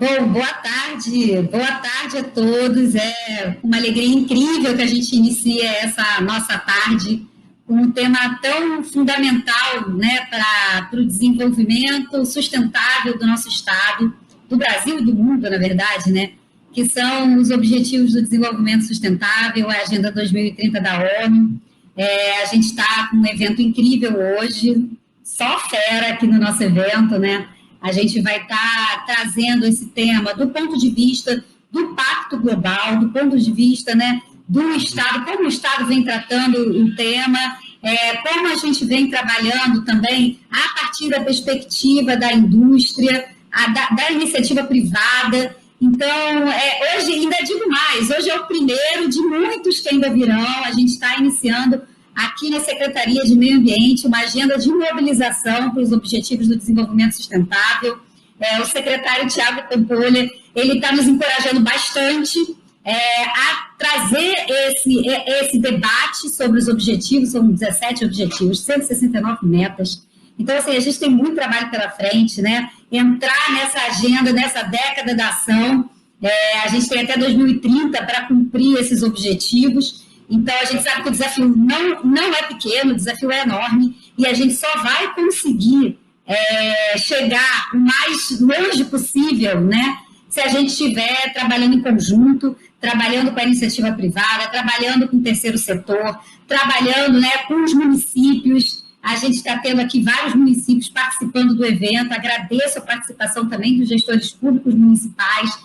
Bom, boa tarde a todos. É uma alegria incrível que a gente inicia essa nossa tarde com um tema tão fundamental, né, para o desenvolvimento sustentável do nosso Estado, do Brasil e do mundo, na verdade, né, que são os Objetivos do Desenvolvimento Sustentável, a Agenda 2030 da ONU. A gente está com um evento incrível hoje, só fera aqui no nosso evento, né? A gente vai estar trazendo esse tema do ponto de vista do Pacto Global, do ponto de vista, né, do Estado, como o Estado vem tratando o tema, como a gente vem trabalhando também a partir da perspectiva da indústria, da iniciativa privada. Então, hoje, ainda digo mais, hoje é o primeiro de muitos que ainda virão. A gente está iniciando aqui na Secretaria de Meio Ambiente uma agenda de mobilização para os Objetivos do Desenvolvimento Sustentável. O secretário Tiago Pampolha, ele está nos encorajando bastante a trazer esse debate sobre os objetivos. São 17 objetivos, 169 metas. Então, assim, a gente tem muito trabalho pela frente, né? Entrar nessa agenda, nessa década da ação. A gente tem até 2030 para cumprir esses objetivos. Então, a gente sabe que o desafio não é pequeno, o desafio é enorme, e a gente só vai conseguir chegar o mais longe possível, né, se a gente estiver trabalhando em conjunto, trabalhando com a iniciativa privada, trabalhando com o terceiro setor, trabalhando, né, com os municípios. A gente está tendo aqui vários municípios participando do evento. Agradeço a participação também dos gestores públicos municipais.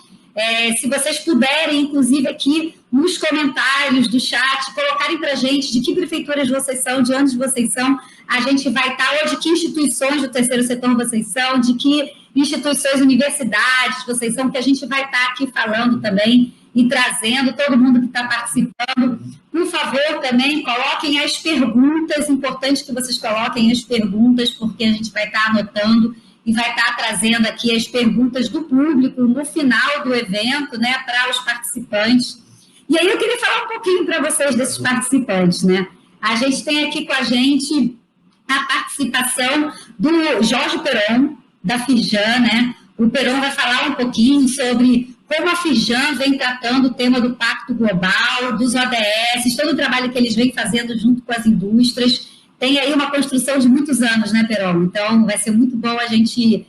Se vocês puderem, inclusive aqui nos comentários do chat, colocarem para a gente de que prefeituras vocês são, de onde vocês são, a gente vai estar, ou de que instituições do terceiro setor vocês são, de que instituições, universidades vocês são, que a gente vai estar aqui falando também e trazendo todo mundo que está participando. Por favor, também coloquem as perguntas, importante que vocês coloquem as perguntas, porque a gente vai estar anotando e vai estar trazendo aqui as perguntas do público no final do evento, né, para os participantes. E aí eu queria falar um pouquinho para vocês desses participantes, né? A gente tem aqui com a gente a participação do Jorge Peron, da Firjan, né? O Peron vai falar um pouquinho sobre como a Firjan vem tratando o tema do Pacto Global, dos ODS, todo o trabalho que eles vêm fazendo junto com as indústrias. Tem aí uma construção de muitos anos, né, Peron? Então, vai ser muito bom a gente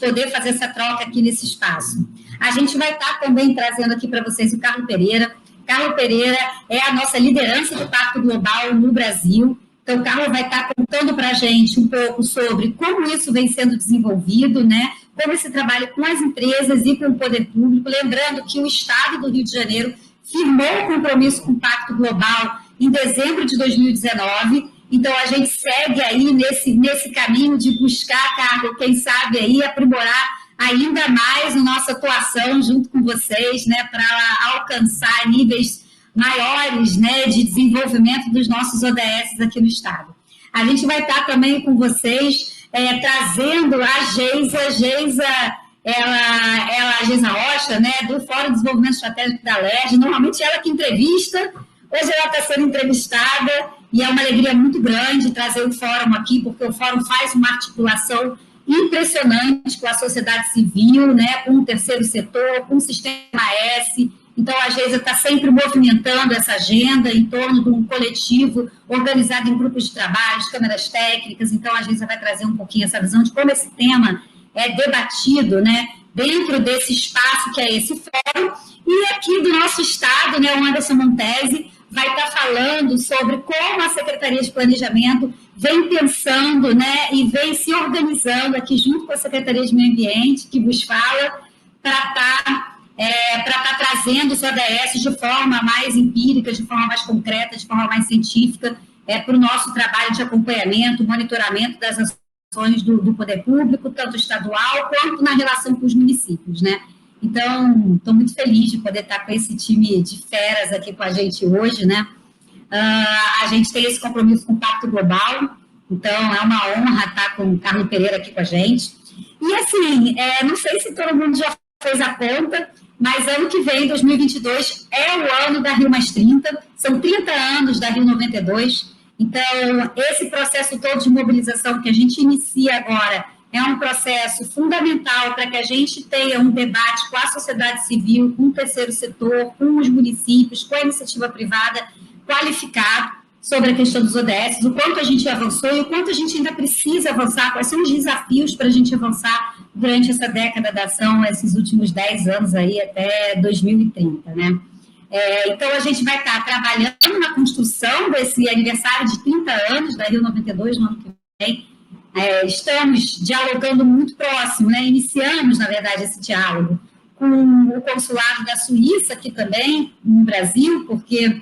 poder fazer essa troca aqui nesse espaço. A gente vai estar também trazendo aqui para vocês o Carlos Pereira. Carlos Pereira é a nossa liderança do Pacto Global no Brasil. Então, o Carlos vai estar contando para a gente um pouco sobre como isso vem sendo desenvolvido, né? Como esse trabalho com as empresas e com o poder público. Lembrando que o Estado do Rio de Janeiro firmou um compromisso com o Pacto Global em dezembro de 2019. Então, a gente segue aí nesse caminho de buscar, Carlos, quem sabe aí aprimorar ainda mais a nossa atuação junto com vocês, né, para alcançar níveis maiores, né, de desenvolvimento dos nossos ODS aqui no Estado. A gente vai estar também com vocês trazendo a Geisa, a Geisa Rocha, né, do Fórum de Desenvolvimento Estratégico da LERJ. Normalmente ela que entrevista, hoje ela está sendo entrevistada, e é uma alegria muito grande trazer o Fórum aqui, porque o Fórum faz uma articulação impressionante com a sociedade civil, né, com o terceiro setor, com o Sistema S. Então, a Geisa está sempre movimentando essa agenda em torno de um coletivo organizado em grupos de trabalho, câmaras técnicas. Então, a Geisa vai trazer um pouquinho essa visão de como esse tema é debatido, né, dentro desse espaço que é esse fórum. E aqui do nosso estado, né, o Anderson Montesi vai estar falando sobre como a Secretaria de Planejamento vem pensando, né, e vem se organizando aqui junto com a Secretaria de Meio Ambiente, que vos fala, para estar trazendo os ODS de forma mais empírica, de forma mais concreta, de forma mais científica, para o nosso trabalho de acompanhamento, monitoramento das ações do poder público, tanto estadual quanto na relação com os municípios, né? Então, estou muito feliz de poder estar com esse time de feras aqui com a gente hoje, né? A gente tem esse compromisso com o Pacto Global, então é uma honra estar com o Carlos Pereira aqui com a gente. E assim, não sei se todo mundo já fez a conta, mas ano que vem, 2022, é o ano da Rio Mais 30, são 30 anos da Rio 92, então esse processo todo de mobilização que a gente inicia agora é um processo fundamental para que a gente tenha um debate com a sociedade civil, com o terceiro setor, com os municípios, com a iniciativa privada, qualificado sobre a questão dos ODS, o quanto a gente avançou e o quanto a gente ainda precisa avançar, quais são os desafios para a gente avançar durante essa década da ação, esses últimos 10 anos aí, até 2030, né? Então, a gente vai estar trabalhando na construção desse aniversário de 30 anos da Rio 92, no ano que vem. Estamos dialogando muito próximo, né? Iniciamos, na verdade, esse diálogo com o consulado da Suíça aqui também, no Brasil, porque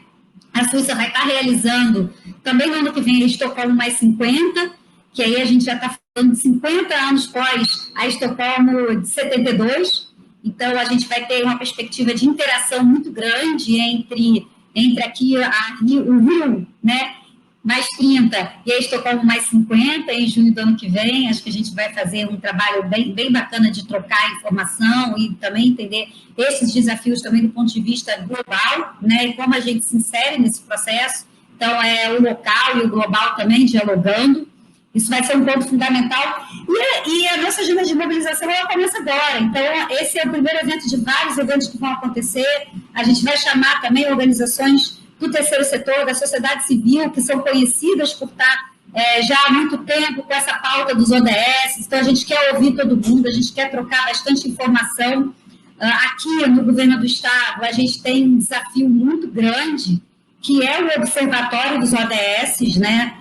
a Suíça vai estar realizando também no ano que vem a Estocolmo mais 50, que aí a gente já está falando de 50 anos pós a Estocolmo de 72. Então, a gente vai ter uma perspectiva de interação muito grande entre aqui o Rio, né, mais 30 e a Estocolmo mais 50, em junho do ano que vem. Acho que a gente vai fazer um trabalho bem, bem bacana de trocar informação e também entender esses desafios também do ponto de vista global, né, e como a gente se insere nesse processo. Então, o local e o global também dialogando. Isso vai ser um ponto fundamental. E a nossa agenda de mobilização, ela começa agora. Então, esse é o primeiro evento de vários eventos que vão acontecer. A gente vai chamar também organizações do terceiro setor, da sociedade civil, que são conhecidas por estar já há muito tempo com essa pauta dos ODS. Então, a gente quer ouvir todo mundo, a gente quer trocar bastante informação. Aqui no governo do Estado, a gente tem um desafio muito grande, que é o Observatório dos ODS, né?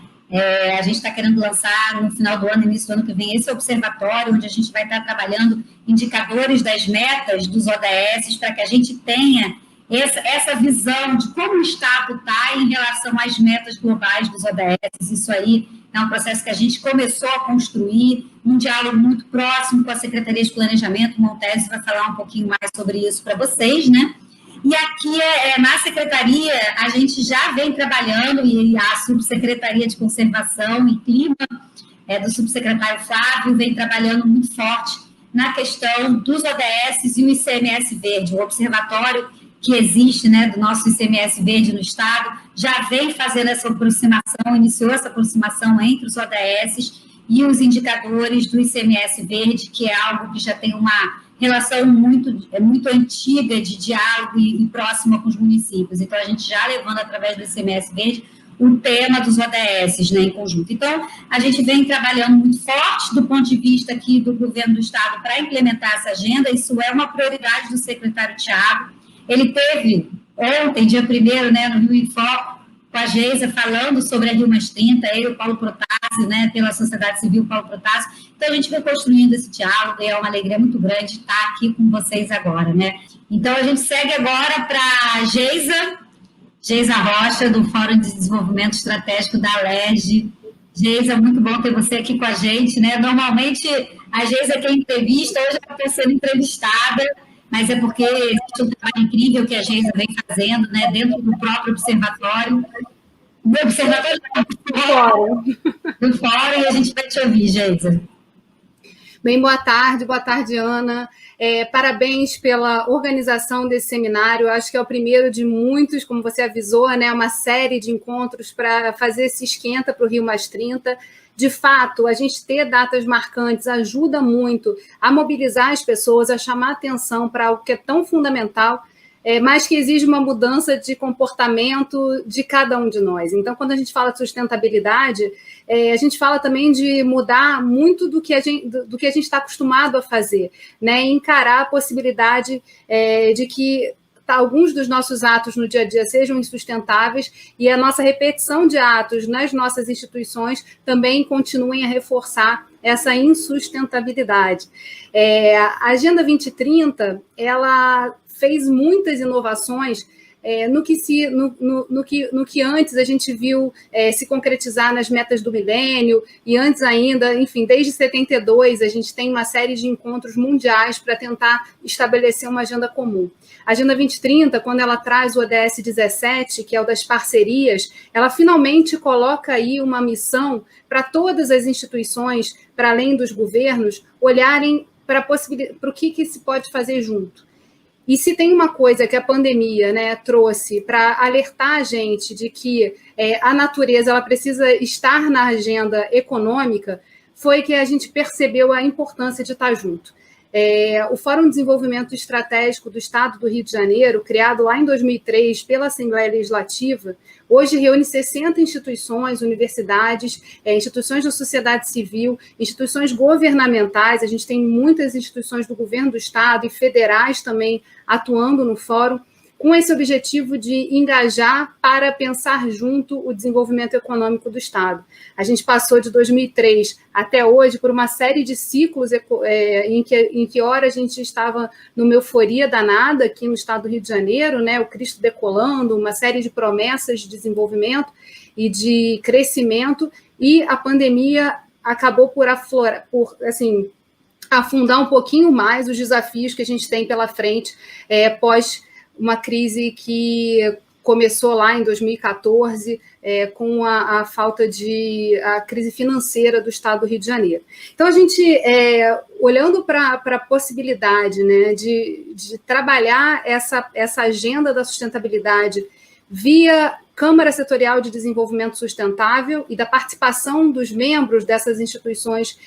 A gente está querendo lançar no final do ano, início do ano que vem, esse observatório, onde a gente vai estar trabalhando indicadores das metas dos ODS, para que a gente tenha essa visão de como o Estado está em relação às metas globais dos ODS. Isso aí é um processo que a gente começou a construir, um diálogo muito próximo com a Secretaria de Planejamento. O Montese vai falar um pouquinho mais sobre isso para vocês, né? E aqui, na Secretaria, a gente já vem trabalhando, e a Subsecretaria de Conservação e Clima, do subsecretário Flávio, vem trabalhando muito forte na questão dos ODS e o ICMS Verde. O observatório que existe, né, do nosso ICMS Verde no Estado, já vem fazendo essa aproximação, iniciou essa aproximação entre os ODS e os indicadores do ICMS Verde, que é algo que já tem uma relação muito antiga de diálogo e próxima com os municípios. Então, a gente já levando através do ICMS Verde o tema dos ODS, né, em conjunto. Então, a gente vem trabalhando muito forte do ponto de vista aqui do governo do Estado para implementar essa agenda. Isso é uma prioridade do secretário Tiago. Ele teve ontem, dia 1º, né, no Rio em Foco, com a Geisa, falando sobre a Rio Mais 30, ele, o Paulo Protásio, né, pela sociedade civil, Paulo Protásio. Então, a gente vem construindo esse diálogo e é uma alegria muito grande estar aqui com vocês agora, né. Então, a gente segue agora para a Geisa Rocha, do Fórum de Desenvolvimento Estratégico da Alerj. Geisa, muito bom ter você aqui com a gente, né. Normalmente, a Geisa que é entrevista, hoje ela está sendo entrevistada, mas é porque existe um trabalho incrível que a Geisa vem fazendo, né, dentro do próprio observatório. Do observatório do fórum, e a gente vai te ouvir, Geisa. Bem, boa tarde, Ana. Parabéns pela organização desse seminário. Acho que é o primeiro de muitos, como você avisou, né, uma série de encontros para fazer esse esquenta para o Rio Mais 30. De fato, a gente ter datas marcantes ajuda muito a mobilizar as pessoas, a chamar atenção para algo que é tão fundamental, mas que exige uma mudança de comportamento de cada um de nós. Então, quando a gente fala de sustentabilidade, a gente fala também de mudar muito do que a gente está acostumado a fazer, né? E encarar a possibilidade de que alguns dos nossos atos no dia a dia sejam insustentáveis e a nossa repetição de atos nas nossas instituições também continuem a reforçar essa insustentabilidade. A Agenda 2030, ela fez muitas inovações no que antes a gente viu se concretizar nas metas do milênio, e antes ainda, enfim, desde 72, a gente tem uma série de encontros mundiais para tentar estabelecer uma agenda comum. A Agenda 2030, quando ela traz o ODS 17, que é o das parcerias, ela finalmente coloca aí uma missão para todas as instituições, para além dos governos, olharem para o que se pode fazer junto. E se tem uma coisa que a pandemia, né, trouxe para alertar a gente de que a natureza ela precisa estar na agenda econômica, foi que a gente percebeu a importância de estar junto. O Fórum de Desenvolvimento Estratégico do Estado do Rio de Janeiro, criado lá em 2003 pela Assembleia Legislativa, hoje reúne 60 instituições, universidades, instituições da sociedade civil, instituições governamentais. A gente tem muitas instituições do governo do Estado e federais também atuando no fórum, com esse objetivo de engajar para pensar junto o desenvolvimento econômico do Estado. A gente passou de 2003 até hoje por uma série de ciclos em que ora a gente estava numa euforia danada aqui no Estado do Rio de Janeiro, né, o Cristo decolando, uma série de promessas de desenvolvimento e de crescimento, e a pandemia acabou por afundar um pouquinho mais os desafios que a gente tem pela frente pós uma crise que começou lá em 2014 com a crise financeira do Estado do Rio de Janeiro. Então, a gente, olhando para a possibilidade, né, de trabalhar essa agenda da sustentabilidade via Câmara Setorial de Desenvolvimento Sustentável e da participação dos membros dessas instituições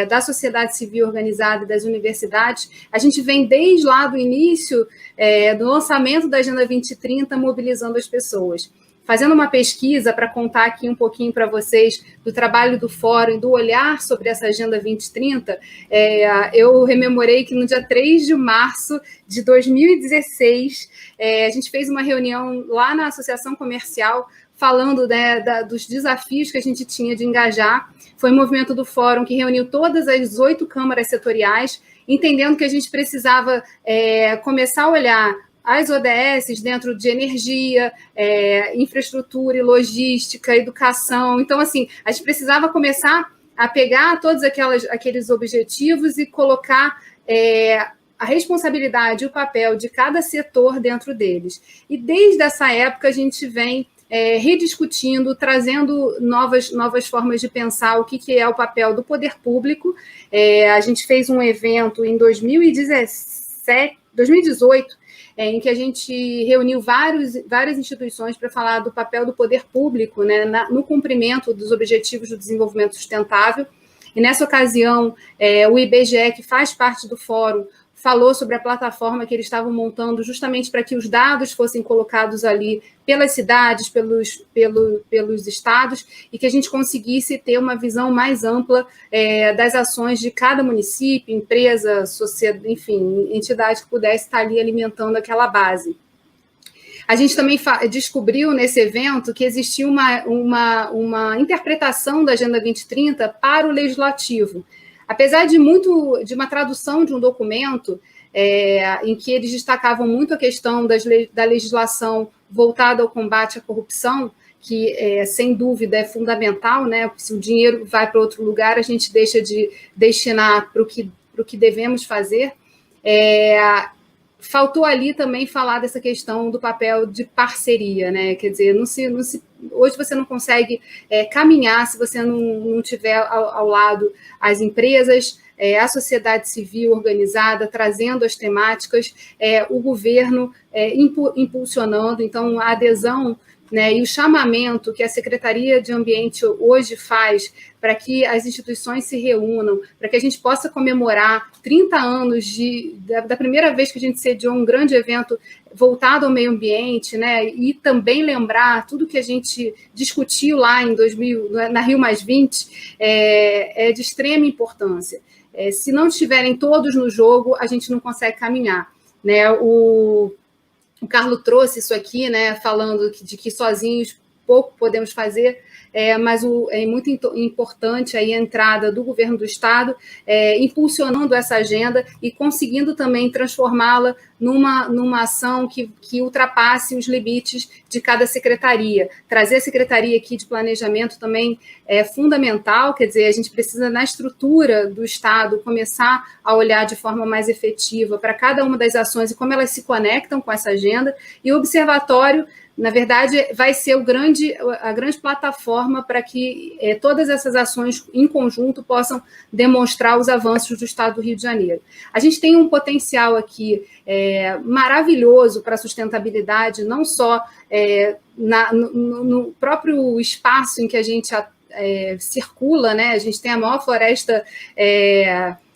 da sociedade civil organizada e das universidades, a gente vem desde lá do início do lançamento da Agenda 2030 mobilizando as pessoas. Fazendo uma pesquisa para contar aqui um pouquinho para vocês do trabalho do Fórum e do olhar sobre essa Agenda 2030, eu rememorei que no dia 3 de março de 2016, a gente fez uma reunião lá na Associação Comercial falando dos desafios que a gente tinha de engajar. Foi um movimento do Fórum que reuniu todas as 8 câmaras setoriais, entendendo que a gente precisava começar a olhar as ODS dentro de energia, infraestrutura e logística, educação. Então, assim, a gente precisava começar a pegar todos aqueles objetivos e colocar a responsabilidade e o papel de cada setor dentro deles. E desde essa época a gente vem rediscutindo, trazendo novas formas de pensar o que é o papel do poder público. A gente fez um evento em 2018, em que a gente reuniu várias instituições para falar do papel do poder público, né, no cumprimento dos Objetivos do Desenvolvimento Sustentável. E nessa ocasião, o IBGE, que faz parte do fórum, falou sobre a plataforma que eles estavam montando justamente para que os dados fossem colocados ali pelas cidades, pelos estados, e que a gente conseguisse ter uma visão mais ampla das ações de cada município, empresa, sociedade, enfim, entidade que pudesse estar ali alimentando aquela base. A gente também descobriu nesse evento que existia uma interpretação da Agenda 2030 para o legislativo. Apesar de uma tradução de um documento em que eles destacavam muito a questão da legislação voltada ao combate à corrupção, que, sem dúvida, é fundamental, né? Porque se o dinheiro vai para outro lugar, a gente deixa de destinar para o que devemos fazer. Faltou ali também falar dessa questão do papel de parceria, né? Quer dizer, hoje você não consegue caminhar se você não tiver ao lado as empresas, a sociedade civil organizada, trazendo as temáticas, o governo impulsionando. Então, a adesão, né, e o chamamento que a Secretaria de Ambiente hoje faz para que as instituições se reúnam, para que a gente possa comemorar 30 anos da primeira vez que a gente sediou um grande evento voltado ao meio ambiente, né, e também lembrar tudo que a gente discutiu lá em 2000, na Rio+20, é de extrema importância. Se não estiverem todos no jogo, a gente não consegue caminhar, né? O Carlos trouxe isso aqui, né, falando de que sozinhos pouco podemos fazer, mas é muito importante aí a entrada do governo do Estado, impulsionando essa agenda e conseguindo também transformá-la numa ação que ultrapasse os limites de cada secretaria. Trazer a secretaria aqui de planejamento também é fundamental, quer dizer, a gente precisa, na estrutura do Estado, começar a olhar de forma mais efetiva para cada uma das ações e como elas se conectam com essa agenda, e o observatório, na verdade, vai ser a grande plataforma para que todas essas ações em conjunto possam demonstrar os avanços do Estado do Rio de Janeiro. A gente tem um potencial aqui maravilhoso para a sustentabilidade, não só no próprio espaço em que a gente circula, né? A gente tem a maior floresta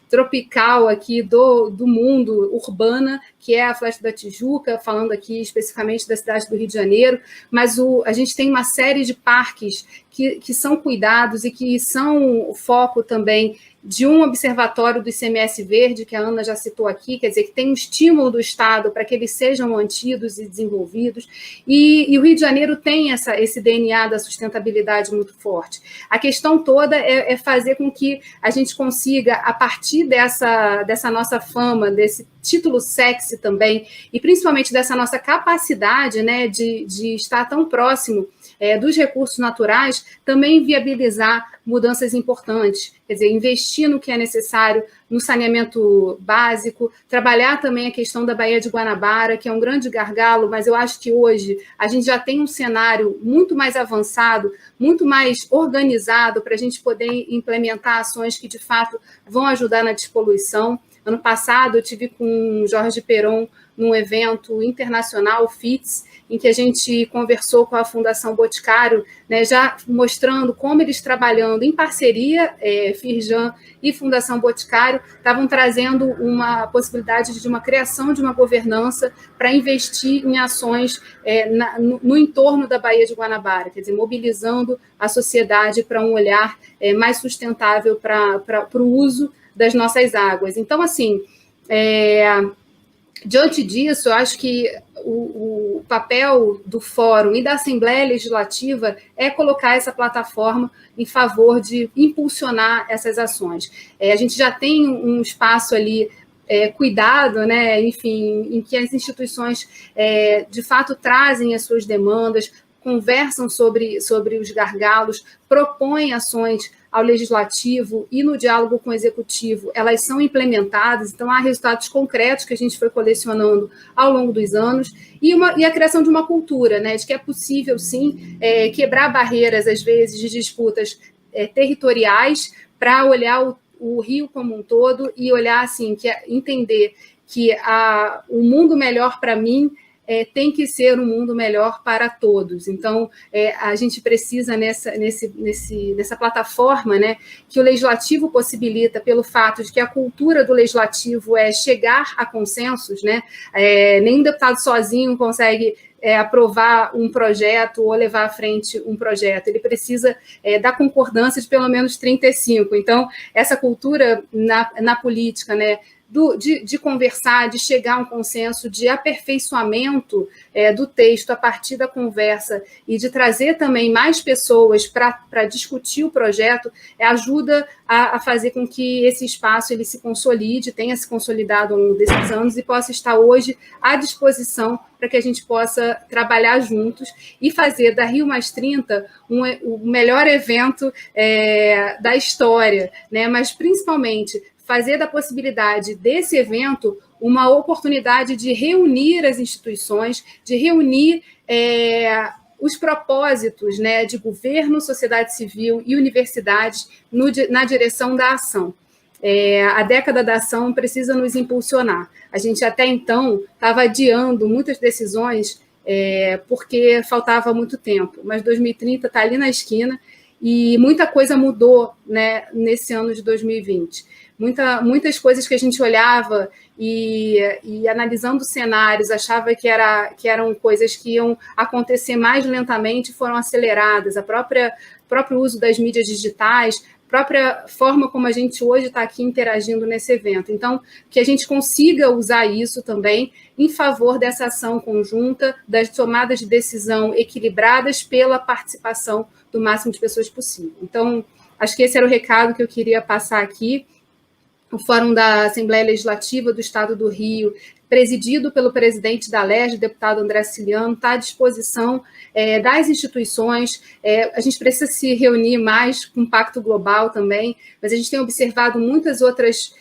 tropical aqui do mundo, urbana, que é a Floresta da Tijuca, falando aqui especificamente da cidade do Rio de Janeiro, mas a gente tem uma série de parques que são cuidados e que são o foco também de um observatório do ICMS Verde, que a Ana já citou aqui, quer dizer, que tem um estímulo do Estado para que eles sejam mantidos e desenvolvidos, e o Rio de Janeiro tem esse DNA da sustentabilidade muito forte. A questão toda é fazer com que a gente consiga, a partir dessa nossa fama, desse título sexy também, e principalmente dessa nossa capacidade, né, de estar tão próximo dos recursos naturais, também viabilizar mudanças importantes, quer dizer, investir no que é necessário, no saneamento básico, trabalhar também a questão da Baía de Guanabara, que é um grande gargalo, mas eu acho que hoje a gente já tem um cenário muito mais avançado, muito mais organizado para a gente poder implementar ações que, de fato, vão ajudar na despoluição. Ano passado, eu tive com o Jorge Peron num evento internacional, o FITS, em que a gente conversou com a Fundação Boticário, né, já mostrando como eles trabalhando em parceria, Firjan e Fundação Boticário, estavam trazendo uma possibilidade de uma criação de uma governança para investir em ações no entorno da Baía de Guanabara, quer dizer, mobilizando a sociedade para um olhar mais sustentável para o uso das nossas águas. Então, assim, diante disso, eu acho que o papel do Fórum e da Assembleia Legislativa é colocar essa plataforma em favor de impulsionar essas ações. A gente já tem um espaço ali cuidado, né, enfim, em que as instituições, de fato, trazem as suas demandas, conversam sobre os gargalos, propõem ações ao legislativo e no diálogo com o executivo, elas são implementadas, então há resultados concretos que a gente foi colecionando ao longo dos anos, e a criação de uma cultura, né, de que é possível, sim, quebrar barreiras, às vezes, de disputas territoriais para olhar o Rio como um todo e olhar, assim, entender que o mundo melhor para mim tem que ser um mundo melhor para todos. Então, a gente precisa nessa plataforma, né, que o legislativo possibilita pelo fato de que a cultura do legislativo é chegar a consensos, né? Nenhum deputado sozinho consegue aprovar um projeto ou levar à frente um projeto. Ele precisa da concordância de pelo menos 35. Então, essa cultura na política, né, de conversar, de chegar a um consenso, de aperfeiçoamento do texto a partir da conversa e de trazer também mais pessoas para discutir o projeto, ajuda a fazer com que esse espaço ele se consolide, tenha se consolidado ao longo desses anos e possa estar hoje à disposição para que a gente possa trabalhar juntos e fazer da Rio+30 o melhor evento da história, né? Mas principalmente fazer da possibilidade desse evento uma oportunidade de reunir as instituições, de reunir os propósitos, né, de governo, sociedade civil e universidades na direção da ação. A década da ação precisa nos impulsionar. A gente até então estava adiando muitas decisões porque faltava muito tempo, mas 2030 está ali na esquina e muita coisa mudou, né, nesse ano de 2020. Muitas coisas que a gente olhava e analisando cenários, achava que eram coisas que iam acontecer mais lentamente, foram aceleradas. O próprio uso das mídias digitais, a própria forma como a gente hoje está aqui interagindo nesse evento. Então, que a gente consiga usar isso também em favor dessa ação conjunta, das tomadas de decisão equilibradas pela participação do máximo de pessoas possível. Então, acho que esse era o recado que eu queria passar aqui. O Fórum da Assembleia Legislativa do Estado do Rio, presidido pelo presidente da LERJ, o deputado André Ciliano, está à disposição das instituições. A gente precisa se reunir mais com o Pacto Global também, mas a gente tem observado muitas outras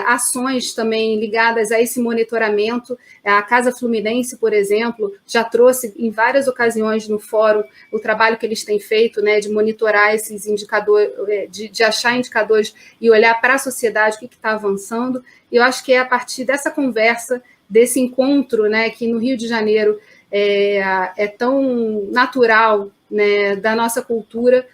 ações também ligadas a esse monitoramento. A Casa Fluminense, por exemplo, já trouxe em várias ocasiões no fórum o trabalho que eles têm feito, né, de monitorar esses indicadores, de achar indicadores e olhar para a sociedade o que está avançando. E eu acho que é a partir dessa conversa, desse encontro, né, que no Rio de Janeiro é tão natural, né, da nossa cultura,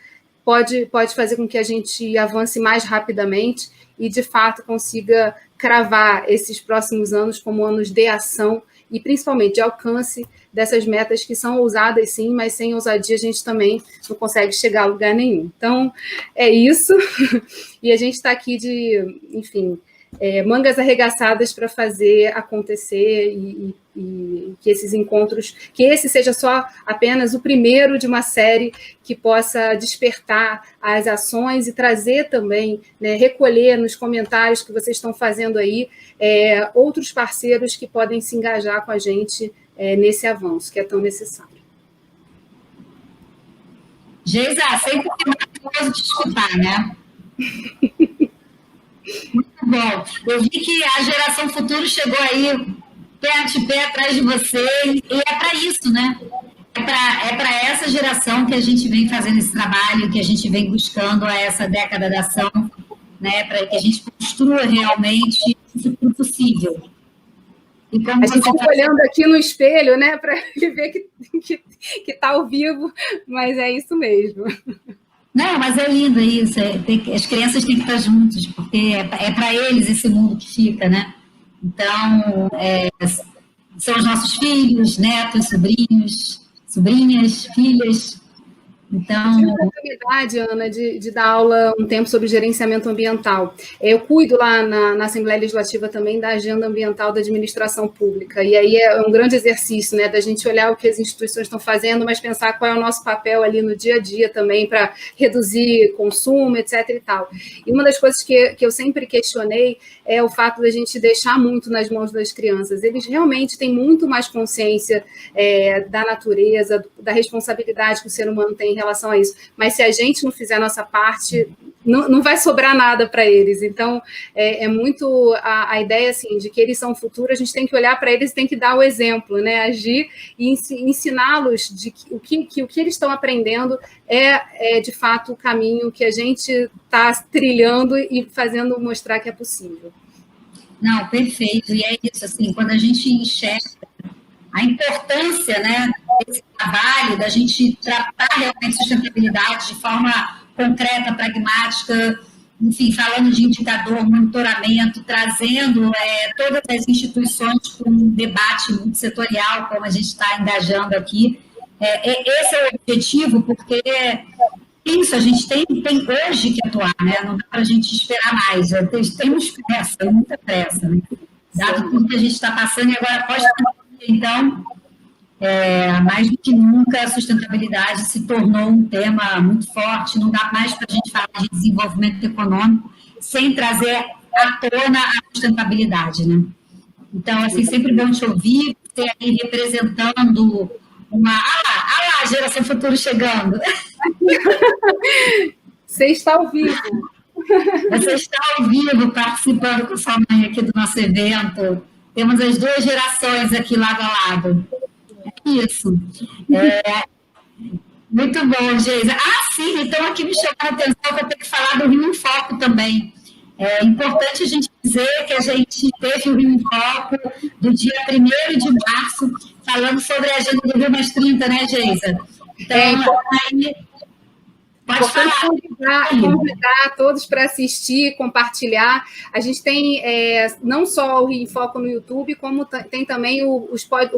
pode fazer com que a gente avance mais rapidamente e, de fato, consiga cravar esses próximos anos como anos de ação e, principalmente, de alcance dessas metas que são ousadas, sim, mas sem ousadia a gente também não consegue chegar a lugar nenhum. Então, é isso. E a gente está aqui enfim, mangas arregaçadas para fazer acontecer e que esses encontros, que esse seja só apenas o primeiro de uma série que possa despertar as ações e trazer também, né, recolher nos comentários que vocês estão fazendo aí, outros parceiros que podem se engajar com a gente nesse avanço que é tão necessário. Geisa, sempre maravilhoso te escutar, né? Muito bom. Eu vi que a geração futuro chegou aí pé atrás de você, e é para isso, né? É para essa geração que a gente vem fazendo esse trabalho, que a gente vem buscando a essa década da ação, né? Para que a gente construa realmente o futuro possível. E como a gente fica olhando aqui no espelho, né, para ver que está ao vivo, mas é isso mesmo. Não, mas é lindo isso. As crianças têm que estar juntas, porque é para eles esse mundo que fica, né? Então, são os nossos filhos, netos, sobrinhos, sobrinhas, filhas. Então, eu tive a oportunidade, Ana, de dar aula um tempo sobre gerenciamento ambiental. Eu cuido lá na Assembleia Legislativa também da agenda ambiental da administração pública. E aí é um grande exercício, né, da gente olhar o que as instituições estão fazendo, mas pensar qual é o nosso papel ali no dia a dia também para reduzir consumo, etc. e tal. E uma das coisas que eu sempre questionei é o fato da gente deixar muito nas mãos das crianças. Eles realmente têm muito mais consciência da natureza, da responsabilidade que o ser humano tem em relação a isso, mas se a gente não fizer a nossa parte, não vai sobrar nada para eles. Então, é muito a ideia assim, de que eles são o futuro, a gente tem que olhar para eles e tem que dar o exemplo, né? Agir e ensiná-los de que o que eles estão aprendendo é de fato o caminho que a gente está trilhando e fazendo mostrar que é possível. Não, perfeito. E é isso, assim, quando a gente enxerga a importância, né, desse trabalho, da gente tratar realmente sustentabilidade de forma concreta, pragmática, enfim, falando de indicador, monitoramento, trazendo todas as instituições para um debate multissetorial, como a gente está engajando aqui. Esse é o objetivo, porque isso, a gente tem hoje que atuar, né? Não dá para a gente esperar mais. Temos pressa, muita pressa, né? Dado tudo que a gente está passando, e agora pós-pandemia, então, mais do que nunca, a sustentabilidade se tornou um tema muito forte. Não dá mais para a gente falar de desenvolvimento econômico sem trazer à tona a sustentabilidade, né? Então, assim, sempre bom te ouvir, você aí representando uma... Ah lá, a geração futuro chegando. Você está ao vivo. Você está ao vivo, participando com sua mãe aqui do nosso evento. Temos as duas gerações aqui lado a lado. É isso. Muito bom, Geisa. Sim, então aqui me chamou a atenção que eu tenho que falar do Rio em Foco também. É importante a gente dizer que a gente teve o Rio em Foco do dia 1º de março, falando sobre a agenda do Rio Mais 30, né, Geisa? Então, aí... Pode falar. Convidar todos para assistir, compartilhar. A gente tem não só o Rio em Foco no YouTube, como tem também o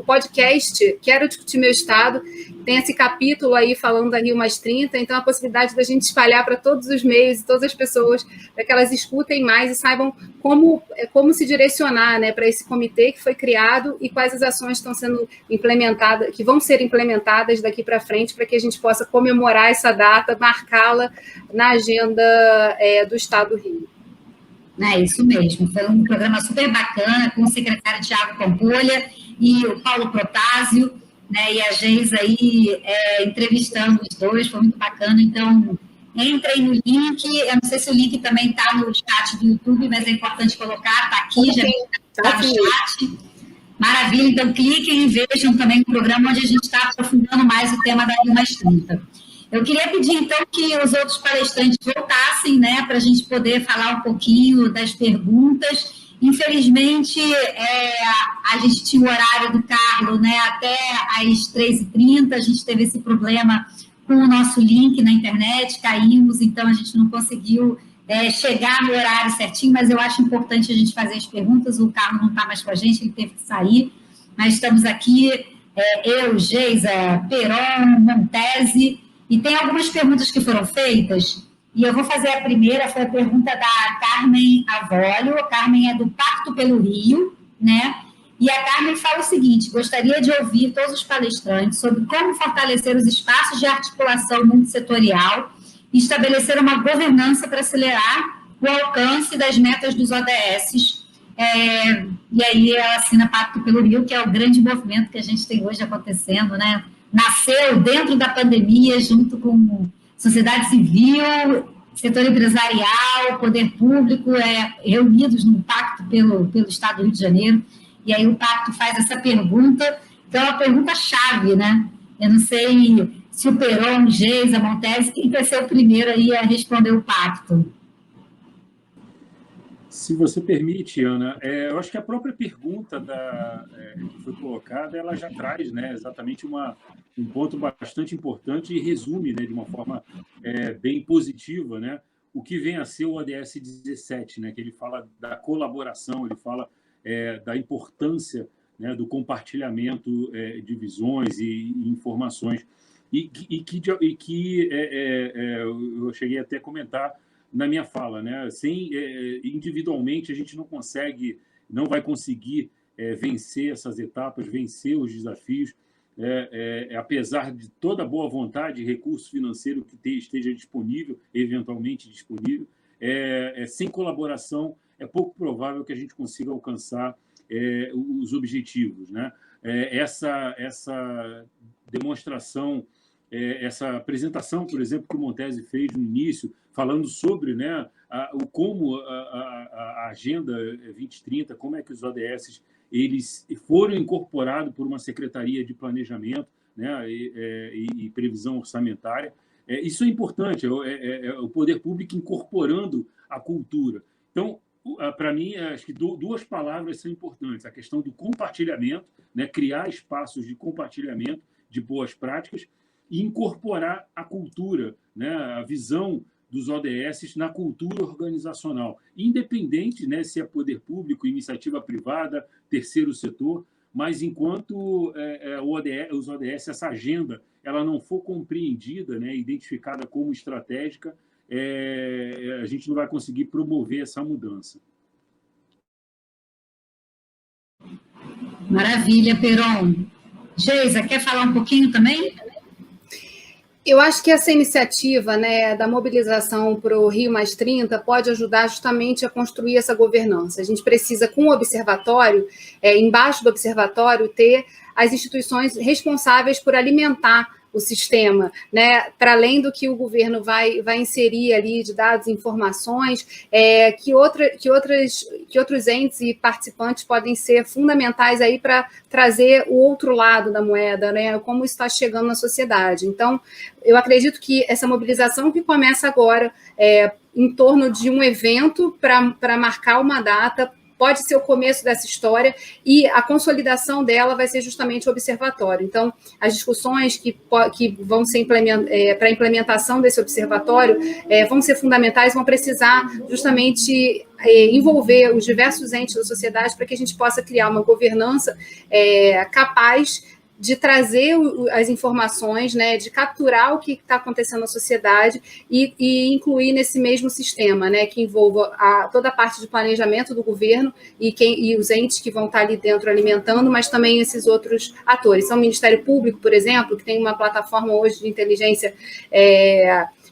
podcast Quero Discutir Meu Estado. Tem esse capítulo aí falando da Rio Mais 30, então a possibilidade da gente espalhar para todos os meios e todas as pessoas, para que elas escutem mais e saibam como se direcionar, né, para esse comitê que foi criado e quais as ações estão sendo implementadas, que vão ser implementadas daqui para frente, para que a gente possa comemorar essa data, marcá-la na agenda do Estado do Rio. É isso mesmo, foi um programa super bacana com o secretário Tiago Pampolha e o Paulo Protásio, né, e a Geisa aí entrevistando os dois, foi muito bacana. Então, entrem no link, eu não sei se o link também está no chat do YouTube, mas é importante colocar, está aqui, já está no chat. Maravilha, então cliquem e vejam também o programa onde a gente está aprofundando mais o tema da Rio Mais 30. Eu queria pedir, então, que os outros palestrantes voltassem, né, para a gente poder falar um pouquinho das perguntas. Infelizmente, a gente tinha o horário do Carlos, né, até às 3h30, a gente teve esse problema com o nosso link na internet, caímos, então a gente não conseguiu chegar no horário certinho, mas eu acho importante a gente fazer as perguntas. O Carlos não está mais com a gente, ele teve que sair, mas estamos aqui, eu, Geisa, Peron, Montese, e tem algumas perguntas que foram feitas, e eu vou fazer a primeira, foi a pergunta da Carmen Avolio. A Carmen é do Pacto pelo Rio, né? E a Carmen fala o seguinte: gostaria de ouvir todos os palestrantes sobre como fortalecer os espaços de articulação multissetorial e estabelecer uma governança para acelerar o alcance das metas dos ODS. E aí ela assina Pacto pelo Rio, que é o grande movimento que a gente tem hoje acontecendo, né? Nasceu dentro da pandemia, junto com sociedade civil, setor empresarial, poder público, reunidos num pacto pelo Estado do Rio de Janeiro. E aí o pacto faz essa pergunta, que é uma pergunta-chave, né? Eu não sei se o Peron, Geisa, Montese, quem vai ser o primeiro aí a responder o pacto? Se você permite, Ana, eu acho que a própria pergunta que foi colocada, ela já traz, né, exatamente um ponto bastante importante e resume, né, de uma forma bem positiva, né, o que vem a ser o ODS 17, né, que ele fala da colaboração, ele fala da importância, né, do compartilhamento de visões e informações, e que eu cheguei até a comentar na minha fala, né? Individualmente a gente não vai conseguir vencer essas etapas, vencer os desafios, apesar de toda a boa vontade e recurso financeiro que esteja disponível, eventualmente disponível, sem colaboração é pouco provável que a gente consiga alcançar os objetivos, né? Essa demonstração, essa apresentação, por exemplo, que o Montese fez no início, falando sobre, né, como a Agenda 2030, como é que os ODS eles foram incorporados por uma Secretaria de Planejamento, né, e Previsão Orçamentária. Isso é importante, o poder público incorporando a cultura. Então, para mim, acho que duas palavras são importantes: a questão do compartilhamento, né, criar espaços de compartilhamento de boas práticas e incorporar a cultura, né, a visão dos ODS na cultura organizacional, independente, né, se é poder público, iniciativa privada, terceiro setor, mas enquanto os ODS, essa agenda, ela não for compreendida, né, identificada como estratégica, a gente não vai conseguir promover essa mudança. Maravilha, Peron. Geisa, quer falar um pouquinho também? Eu acho que essa iniciativa, né, da mobilização para o Rio Mais 30 pode ajudar justamente a construir essa governança. A gente precisa, com o observatório, embaixo do observatório, ter as instituições responsáveis por alimentar o sistema, né, para além do que o governo vai inserir ali de dados e informações, que outros entes e participantes podem ser fundamentais aí para trazer o outro lado da moeda, né, como está chegando na sociedade. Então, eu acredito que essa mobilização que começa agora, em torno de um evento para marcar uma data, pode ser o começo dessa história, e a consolidação dela vai ser justamente o observatório. Então, as discussões que vão ser para a implementação desse observatório vão ser fundamentais, vão precisar justamente envolver os diversos entes da sociedade para que a gente possa criar uma governança capaz de trazer as informações, né, de capturar o que está acontecendo na sociedade e incluir nesse mesmo sistema, né, que envolva toda a parte de planejamento do governo e os entes que vão estar ali dentro alimentando, mas também esses outros atores. Então, o Ministério Público, por exemplo, que tem uma plataforma hoje de inteligência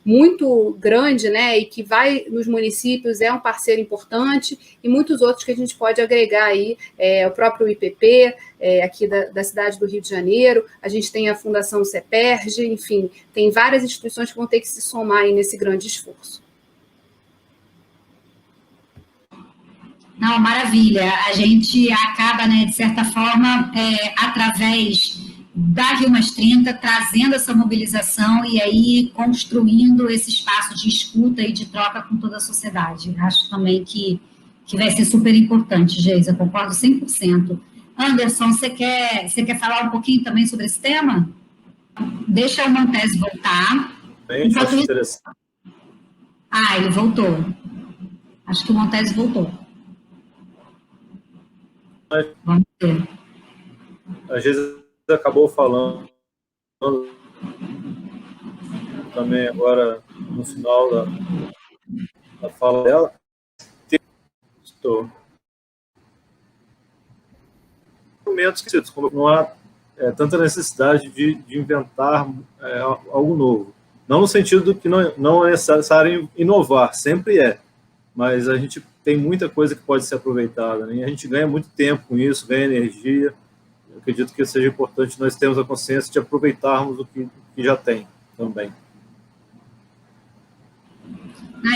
muito grande, né, e que vai nos municípios, é um parceiro importante, e muitos outros que a gente pode agregar aí, o próprio IPP, aqui da cidade do Rio de Janeiro, a gente tem a Fundação CEPERJ, enfim, tem várias instituições que vão ter que se somar aí nesse grande esforço. Não, maravilha. A gente acaba, né, de certa forma, através da Rio Mais 30, trazendo essa mobilização e aí construindo esse espaço de escuta e de troca com toda a sociedade. Acho também que vai ser super importante, Geisa, concordo 100%. Anderson, você quer falar um pouquinho também sobre esse tema? Deixa o Montese voltar. Bem, acho interessante. Ele voltou. Acho que o Montese voltou. Vamos ver. Às vezes acabou falando também agora no final da fala dela. Estou. Momentos que não há tanta necessidade de inventar algo novo. Não no sentido que não é necessário inovar, sempre é, mas a gente tem muita coisa que pode ser aproveitada, né? E a gente ganha muito tempo com isso, ganha energia. Eu acredito que seja importante nós termos a consciência de aproveitarmos o que já tem também.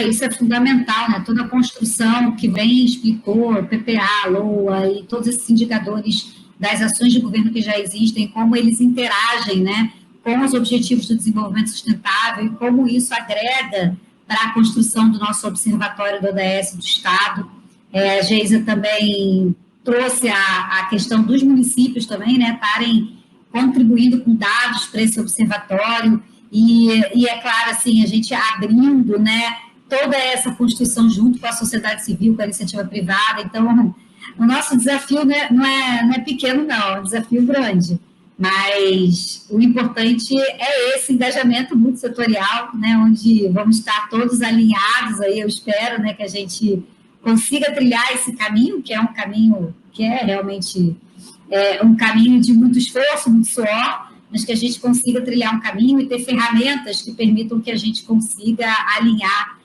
Isso é fundamental, né? Toda a construção que vem, explicou, PPA, LOA e todos esses indicadores das ações de governo que já existem, como eles interagem, né, com os objetivos do desenvolvimento sustentável e como isso agrega para a construção do nosso observatório do ODS do Estado. A Geisa também trouxe a questão dos municípios também, né, estarem contribuindo com dados para esse observatório e é claro, assim, a gente abrindo, né, toda essa construção junto com a sociedade civil, com a iniciativa privada. Então, o nosso desafio, né, não é pequeno, não, é um desafio grande, mas o importante é esse engajamento multissetorial, né, onde vamos estar todos alinhados, aí eu espero, né, que a gente consiga trilhar esse caminho, que é um caminho que é realmente um caminho de muito esforço, muito suor, mas que a gente consiga trilhar um caminho e ter ferramentas que permitam que a gente consiga alinhar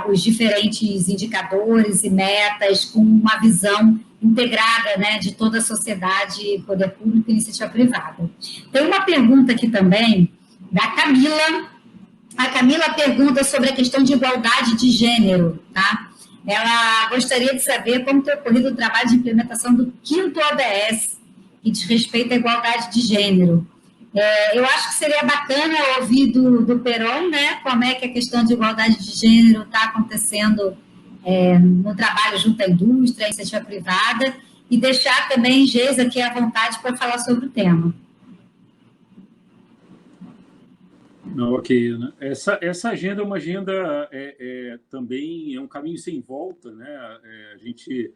os diferentes indicadores e metas com uma visão integrada, né, de toda a sociedade, poder público e iniciativa privada. Tem uma pergunta aqui também da Camila. A Camila pergunta sobre a questão de igualdade de gênero, tá? Ela gostaria de saber como tem ocorrido o trabalho de implementação do 5º ODS, que diz respeito à igualdade de gênero. Eu acho que seria bacana ouvir do Peron, né, como é que a questão de igualdade de gênero está acontecendo no trabalho junto à indústria, à iniciativa privada, e deixar também Geisa aqui à vontade para falar sobre o tema. Não, ok. Né? Essa agenda é uma agenda, também é um caminho sem volta, né? A gente,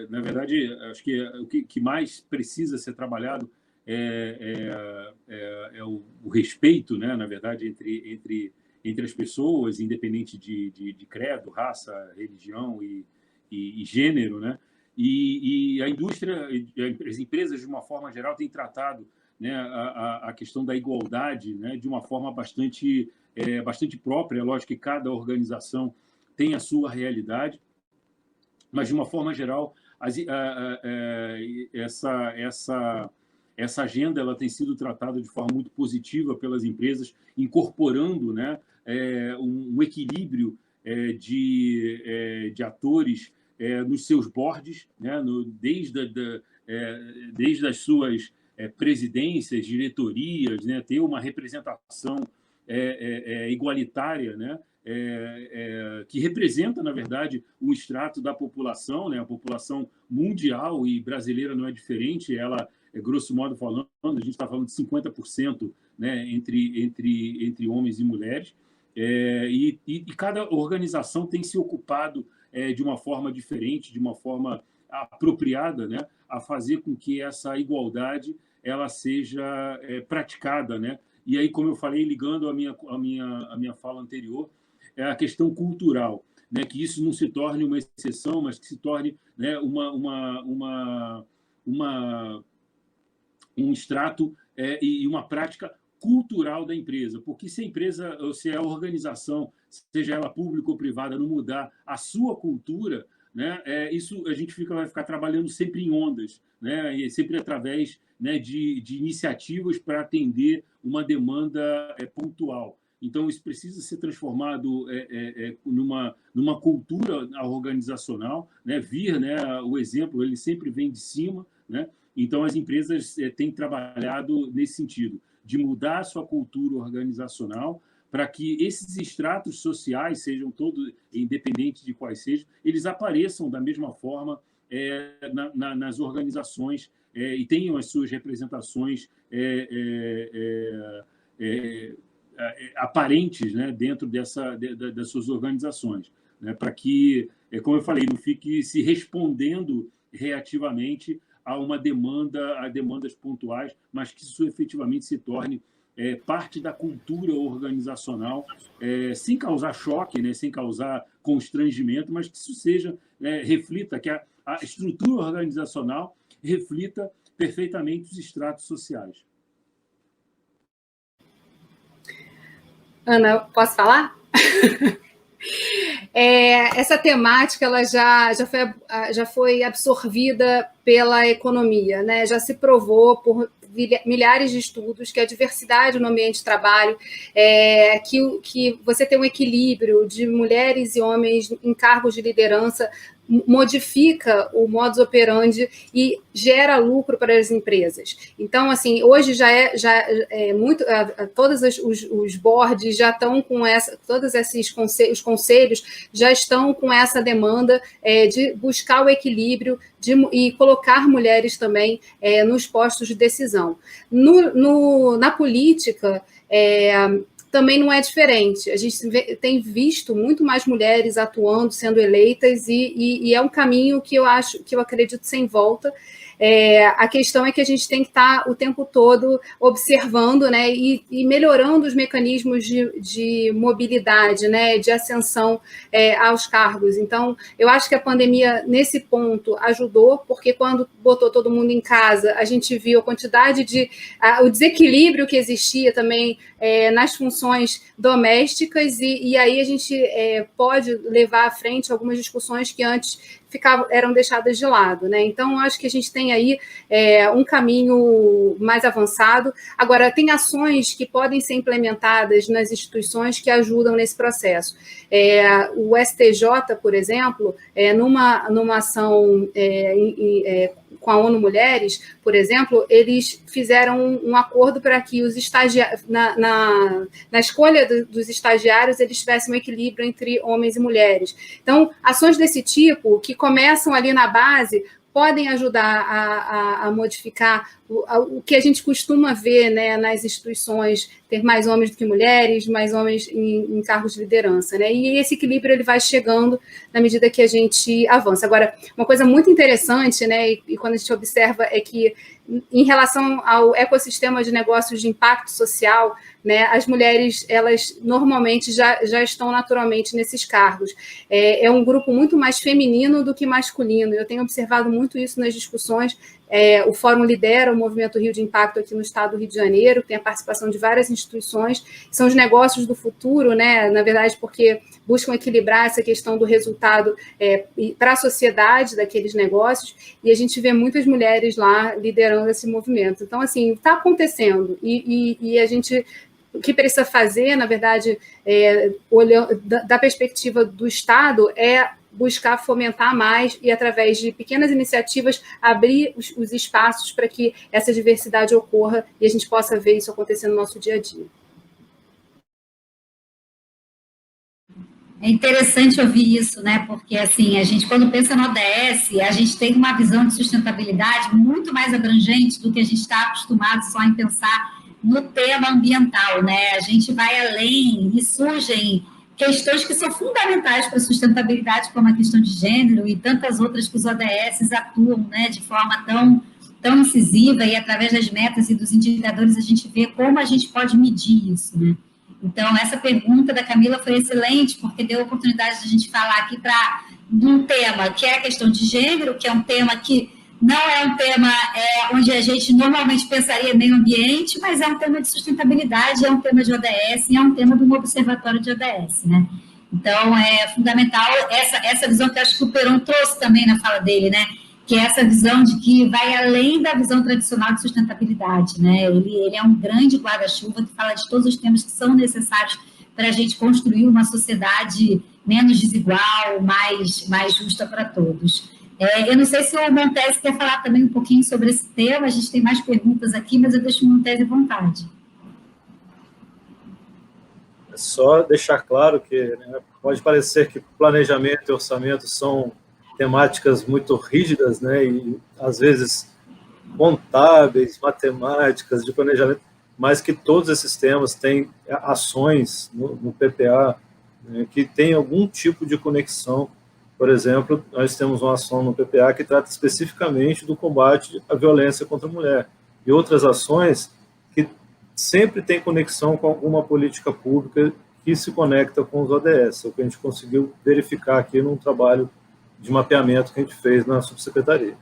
na verdade, acho que o que mais precisa ser trabalhado é o respeito, né? Na verdade, entre as pessoas, independente de credo, raça, religião e gênero, né? E a indústria, as empresas, de uma forma geral, têm tratado, né, a questão da igualdade, né, de uma forma bastante própria. Lógico que cada organização tem a sua realidade, mas, de uma forma geral, essa agenda ela tem sido tratada de forma muito positiva pelas empresas, incorporando, né, um equilíbrio de atores nos seus boards, né, desde as suas presidências, diretorias, né, ter uma representação igualitária, né, que representa, na verdade, um extrato da população, né, a população mundial, e brasileira não é diferente. Ela, grosso modo falando, a gente está falando de 50%, né, entre homens e mulheres, e cada organização tem se ocupado de uma forma diferente, de uma forma apropriada, né, a fazer com que essa igualdade ela seja praticada, né? E aí, como eu falei, ligando a minha fala anterior, é a questão cultural, né? Que isso não se torne uma exceção, mas que se torne, né, um extrato e uma prática cultural da empresa. Porque se a empresa, ou se a organização, seja ela pública ou privada, não mudar a sua cultura, né, isso a gente vai ficar trabalhando sempre em ondas, né, e sempre através, né, de iniciativas para atender uma demanda pontual. Então, isso precisa ser transformado numa cultura organizacional, né, né, o exemplo ele sempre vem de cima, né? Então, as empresas têm trabalhado nesse sentido, de mudar a sua cultura organizacional, para que esses estratos sociais, sejam todos, independente de quais sejam, eles apareçam da mesma forma nas organizações e tenham as suas representações aparentes, né, dentro das suas organizações, né, para que, como eu falei, não fique se respondendo reativamente a demandas pontuais, mas que isso efetivamente se torne parte da cultura organizacional, sem causar choque, né, sem causar constrangimento, mas que isso reflita, que a estrutura organizacional reflita perfeitamente os estratos sociais. Ana, posso falar? Essa temática ela já foi absorvida pela economia, né? Já se provou por milhares de estudos que a diversidade no ambiente de trabalho, que você tem um equilíbrio de mulheres e homens em cargos de liderança, modifica o modus operandi e gera lucro para as empresas. Então, assim, hoje já é muito, todos os boards já estão com todos os conselhos já estão com essa demanda de buscar o equilíbrio e colocar mulheres também nos postos de decisão. Na política, também não é diferente. A gente tem visto muito mais mulheres atuando, sendo eleitas, e é um caminho que eu acredito sem volta. A questão é que a gente tem que estar o tempo todo observando, né, e melhorando os mecanismos de mobilidade, né, de ascensão aos cargos. Então, eu acho que a pandemia, nesse ponto, ajudou, porque quando botou todo mundo em casa, a gente viu a quantidade o desequilíbrio que existia também nas funções domésticas, e aí a gente pode levar à frente algumas discussões que antes eram deixadas de lado, né? Então, acho que a gente tem aí um caminho mais avançado. Agora, tem ações que podem ser implementadas nas instituições que ajudam nesse processo. O STJ, por exemplo, numa ação com a ONU Mulheres, por exemplo, eles fizeram um acordo para que os estagiários, na escolha dos estagiários, eles tivessem um equilíbrio entre homens e mulheres. Então, ações desse tipo, que começam ali na base, podem ajudar a modificar o que a gente costuma ver, né, nas instituições, ter mais homens do que mulheres, mais homens em cargos de liderança, né? E esse equilíbrio ele vai chegando na medida que a gente avança. Agora, uma coisa muito interessante, né, e quando a gente observa, é que em relação ao ecossistema de negócios de impacto social, né, as mulheres, elas normalmente já estão naturalmente nesses cargos. É um grupo muito mais feminino do que masculino. Eu tenho observado muito isso nas discussões. O Fórum lidera o Movimento Rio de Impacto aqui no estado do Rio de Janeiro, tem a participação de várias instituições, são os negócios do futuro, né? Na verdade, porque buscam equilibrar essa questão do resultado para a sociedade daqueles negócios, e a gente vê muitas mulheres lá liderando esse movimento. Então, assim, está acontecendo, e a gente... O que precisa fazer, na verdade, olhando da perspectiva do Estado, é buscar fomentar mais e, através de pequenas iniciativas, abrir os espaços para que essa diversidade ocorra e a gente possa ver isso acontecer no nosso dia a dia. É interessante ouvir isso, né? Porque, assim, a gente, quando pensa no ODS, a gente tem uma visão de sustentabilidade muito mais abrangente do que a gente está acostumado só em pensar no tema ambiental, né? A gente vai além e surgem questões que são fundamentais para a sustentabilidade, como a questão de gênero e tantas outras que os ODS atuam, né, de forma tão incisiva, e através das metas e dos indicadores a gente vê como a gente pode medir isso, né? Então, essa pergunta da Camila foi excelente, porque deu a oportunidade de a gente falar aqui de um tema que é a questão de gênero, que é um tema que não é um tema onde a gente normalmente pensaria meio ambiente, mas é um tema de sustentabilidade, é um tema de ODS e é um tema de um observatório de ODS, né? Então, é fundamental essa visão que acho que o Peron trouxe também na fala dele, né? Que é essa visão de que vai além da visão tradicional de sustentabilidade, né? Ele é um grande guarda-chuva que fala de todos os temas que são necessários para a gente construir uma sociedade menos desigual, mais justa para todos. Eu não sei se o Montese quer falar também um pouquinho sobre esse tema, a gente tem mais perguntas aqui, mas eu deixo o Montese à vontade. É só deixar claro que, né, pode parecer que planejamento e orçamento são temáticas muito rígidas, né, e às vezes contábeis, matemáticas, de planejamento, mas que todos esses temas têm ações no PPA, né, que tem algum tipo de conexão. Por exemplo, nós temos uma ação no PPA que trata especificamente do combate à violência contra a mulher, e outras ações que sempre têm conexão com alguma política pública que se conecta com os ODS, o que a gente conseguiu verificar aqui num trabalho de mapeamento que a gente fez na subsecretaria.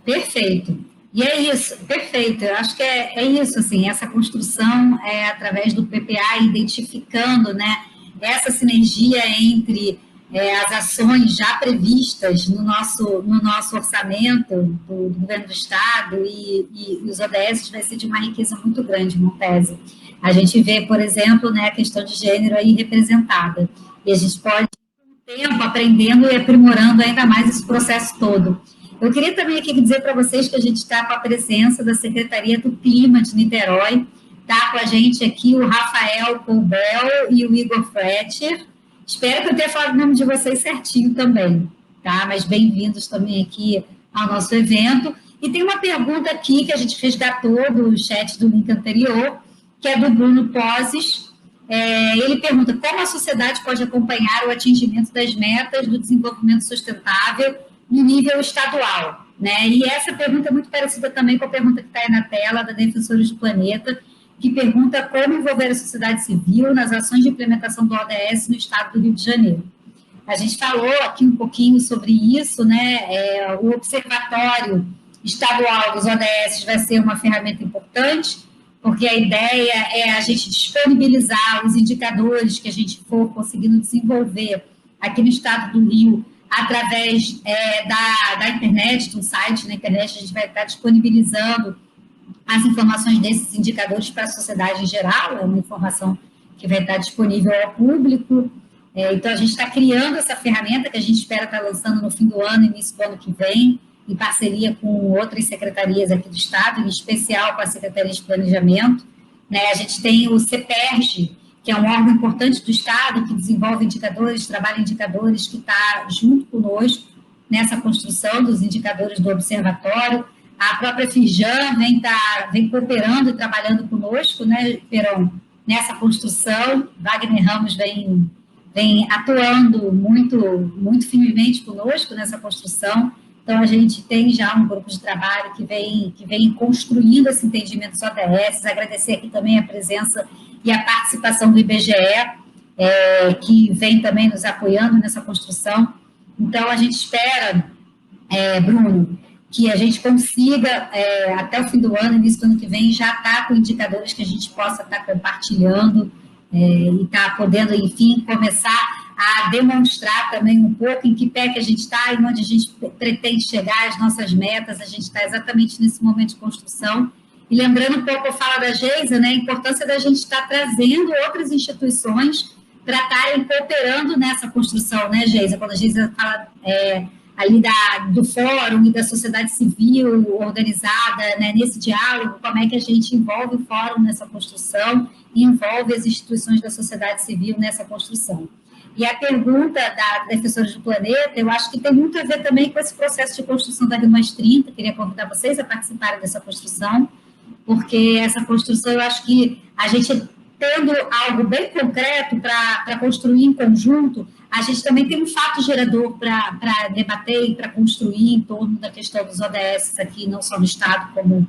Perfeito. E é isso, perfeito. Eu acho que é isso, assim, essa construção através do PPA, identificando, né, essa sinergia entre as ações já previstas no nosso orçamento do governo do Estado e os ODS vai ser de uma riqueza muito grande, Montese. A gente vê, por exemplo, né, a questão de gênero aí representada. E a gente pode, com o tempo, aprendendo e aprimorando ainda mais esse processo todo. Eu queria também aqui dizer para vocês que a gente está com a presença da Secretaria do Clima de Niterói. Está com a gente aqui o Rafael Colbel e o Igor Fletcher. Espero que eu tenha falado o nome de vocês certinho também, tá? Mas bem-vindos também aqui ao nosso evento. E tem uma pergunta aqui que a gente resgatou do chat do link anterior, que é do Bruno Poses. Ele pergunta como a sociedade pode acompanhar o atingimento das metas do desenvolvimento sustentável no nível estadual, né? E essa pergunta é muito parecida também com a pergunta que está aí na tela, da Defensores do Planeta, que pergunta como envolver a sociedade civil nas ações de implementação do ODS no estado do Rio de Janeiro. A gente falou aqui um pouquinho sobre isso, né? O Observatório Estadual dos ODS vai ser uma ferramenta importante, porque a ideia é a gente disponibilizar os indicadores que a gente for conseguindo desenvolver aqui no estado do Rio, através da internet, de um site na internet, a gente vai estar disponibilizando as informações desses indicadores para a sociedade em geral, é uma informação que vai estar disponível ao público. Então, a gente está criando essa ferramenta que a gente espera estar lançando no fim do ano, início do ano que vem, em parceria com outras secretarias aqui do Estado, em especial com a Secretaria de Planejamento. A gente tem o CEPERJ, que é um órgão importante do Estado, que desenvolve indicadores, trabalha indicadores, que está junto conosco nessa construção dos indicadores do observatório. A própria Firjan vem cooperando e trabalhando conosco, né, Perón, nessa construção. Wagner Ramos vem atuando muito firmemente conosco nessa construção. Então, a gente tem já um grupo de trabalho que vem construindo esse entendimento dos ODS. Agradecer aqui também a presença e a participação do IBGE, que vem também nos apoiando nessa construção. Então, a gente espera, Bruno, que a gente consiga, até o fim do ano, início do ano que vem, já estar com indicadores que a gente possa estar compartilhando e estar podendo, enfim, começar a demonstrar também um pouco em que pé que a gente está e onde a gente pretende chegar, as nossas metas. A gente está exatamente nesse momento de construção. E lembrando um pouco, eu falo da Geisa, né, a importância da gente estar trazendo outras instituições para estarem cooperando nessa construção, né, Geisa? Quando a Geisa fala ali do fórum e da sociedade civil organizada, né, nesse diálogo, como é que a gente envolve o fórum nessa construção e envolve as instituições da sociedade civil nessa construção. E a pergunta da Defensores do Planeta, eu acho que tem muito a ver também com esse processo de construção da Rio Mais 30, queria convidar vocês a participarem dessa construção, porque essa construção, eu acho que a gente tendo algo bem concreto para construir em conjunto, a gente também tem um fato gerador para debater e para construir em torno da questão dos ODS aqui, não só no Estado, como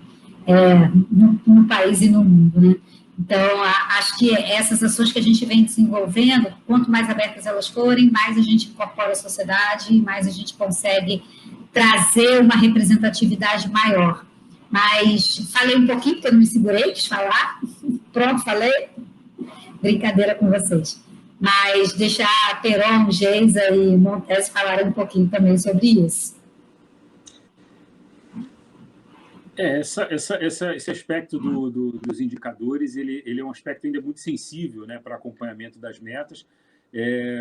no país e no mundo, né? Então, acho que essas ações que a gente vem desenvolvendo, quanto mais abertas elas forem, mais a gente incorpora a sociedade e mais a gente consegue trazer uma representatividade maior. Mas falei um pouquinho, porque eu não me segurei, quis falar. Pronto, falei. Brincadeira com vocês. Mas deixar Perón, Geisa e Montese falarem um pouquinho também sobre isso. Esse aspecto dos indicadores, ele é um aspecto ainda muito sensível, né, para acompanhamento das metas.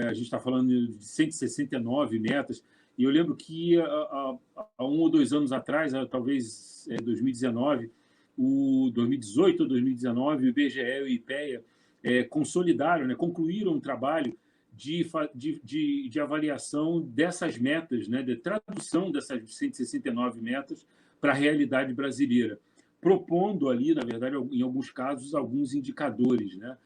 A gente está falando de 169 metas, e eu lembro que há 1 ou 2 anos atrás, talvez 2019, 2018 ou 2019, o IBGE e o IPEA consolidaram, né, concluíram um trabalho de avaliação dessas metas, né, de tradução dessas 169 metas para a realidade brasileira, propondo ali, na verdade, em alguns casos, alguns indicadores, né,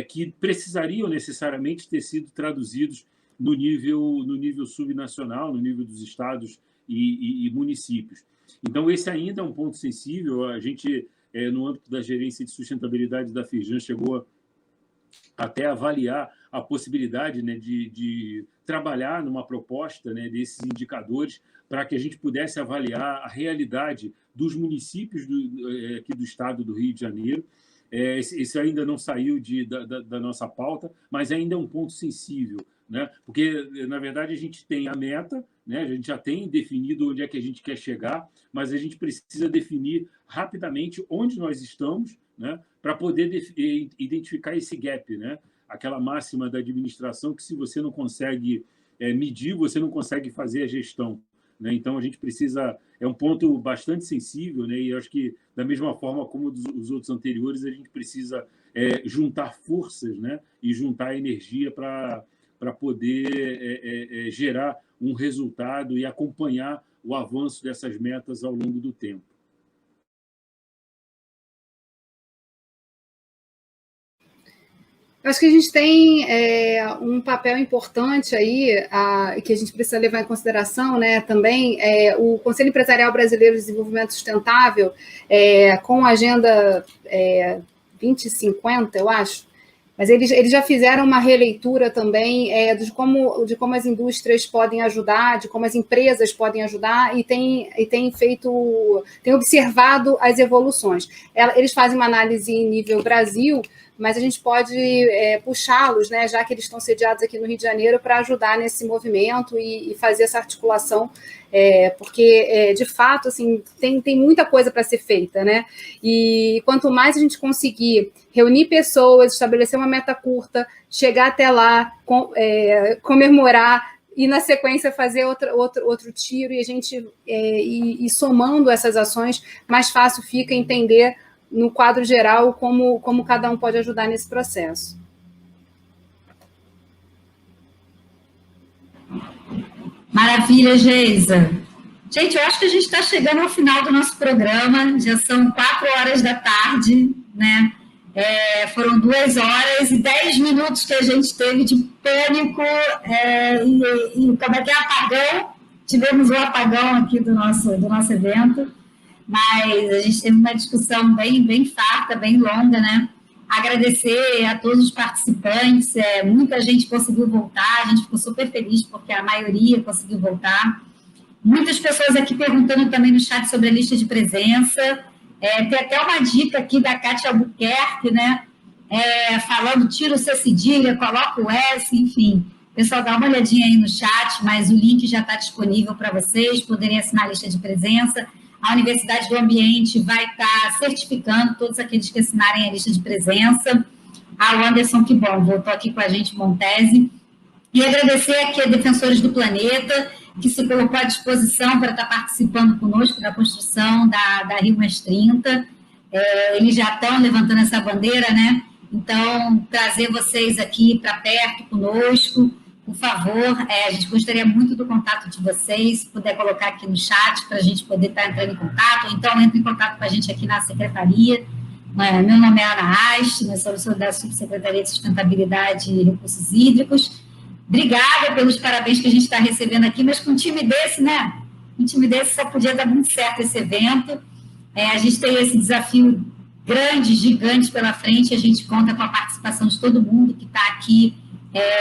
que precisariam necessariamente ter sido traduzidos no nível subnacional, no nível dos estados e municípios. Então, esse ainda é um ponto sensível. A gente, no âmbito da gerência de sustentabilidade da Firjan, chegou até avaliar a possibilidade, né, de trabalhar numa proposta, né, desses indicadores para que a gente pudesse avaliar a realidade dos municípios aqui do estado do Rio de Janeiro. Esse ainda não saiu da nossa pauta, mas ainda é um ponto sensível, né? Porque, na verdade, a gente tem a meta, né? A gente já tem definido onde é que a gente quer chegar, mas a gente precisa definir rapidamente onde nós estamos, né? Para poder identificar esse gap, né? Aquela máxima da administração que, se você não consegue medir, você não consegue fazer a gestão, né? Então, a gente precisa... É um ponto bastante sensível, né? E eu acho que, da mesma forma como os outros anteriores, a gente precisa juntar forças, né? E juntar energia para poder gerar um resultado e acompanhar o avanço dessas metas ao longo do tempo. Acho que a gente tem um papel importante aí, que a gente precisa levar em consideração, né, também, o Conselho Empresarial Brasileiro de Desenvolvimento Sustentável, com a Agenda 2050, eu acho, mas eles já fizeram uma releitura também de como as indústrias podem ajudar, de como as empresas podem ajudar, e tem observado as evoluções. Eles fazem uma análise em nível Brasil, mas a gente pode puxá-los, né, já que eles estão sediados aqui no Rio de Janeiro, para ajudar nesse movimento e fazer essa articulação, porque, de fato, assim, tem muita coisa para ser feita, né? E quanto mais a gente conseguir reunir pessoas, estabelecer uma meta curta, chegar até lá, comemorar, e, na sequência, fazer outro tiro, e a gente ir somando essas ações, mais fácil fica entender, no quadro geral, como cada um pode ajudar nesse processo. Maravilha, Geisa. Gente, eu acho que a gente está chegando ao final do nosso programa, já são 4 horas da tarde, né? Foram 2 horas e 10 minutos que a gente teve de pânico e como é que é apagão? Tivemos um apagão aqui do nosso evento. Mas a gente teve uma discussão bem farta, bem longa, né? Agradecer a todos os participantes, muita gente conseguiu voltar, a gente ficou super feliz porque a maioria conseguiu voltar. Muitas pessoas aqui perguntando também no chat sobre a lista de presença. Tem até uma dica aqui da Kátia Albuquerque, né? Falando, tira o C cedilha, coloca o S, enfim. Pessoal, dá uma olhadinha aí no chat, mas o link já está disponível para vocês poderem assinar a lista de presença. A Universidade do Ambiente vai estar certificando todos aqueles que assinarem a lista de presença. O Anderson, que bom, voltou aqui com a gente, Montese. E agradecer aqui a Defensores do Planeta, que se colocou à disposição para estar participando conosco da construção da Rio Mais 30. Eles já estão levantando essa bandeira, né? Então, trazer vocês aqui para perto conosco, por favor, a gente gostaria muito do contato de vocês, se puder colocar aqui no chat para a gente poder estar entrando em contato, ou então entre em contato com a gente aqui na Secretaria. Meu nome é Ana Rast, eu sou da Subsecretaria de Sustentabilidade e Recursos Hídricos. Obrigada pelos parabéns que a gente está recebendo aqui, mas com um time desse, né? Um time desse só podia dar muito certo esse evento. A gente tem esse desafio grande, gigante pela frente, a gente conta com a participação de todo mundo que está aqui.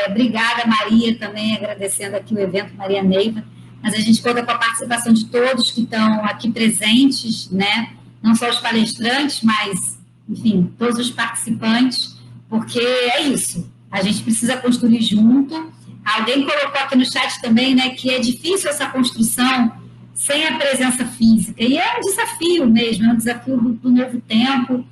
Obrigada, Maria, também agradecendo aqui o evento, Maria Neiva, mas a gente conta com a participação de todos que estão aqui presentes, né? Não só os palestrantes, mas, enfim, todos os participantes, porque é isso, a gente precisa construir junto. Alguém colocou aqui no chat também, né, que é difícil essa construção sem a presença física, e é um desafio mesmo, é um desafio do novo tempo.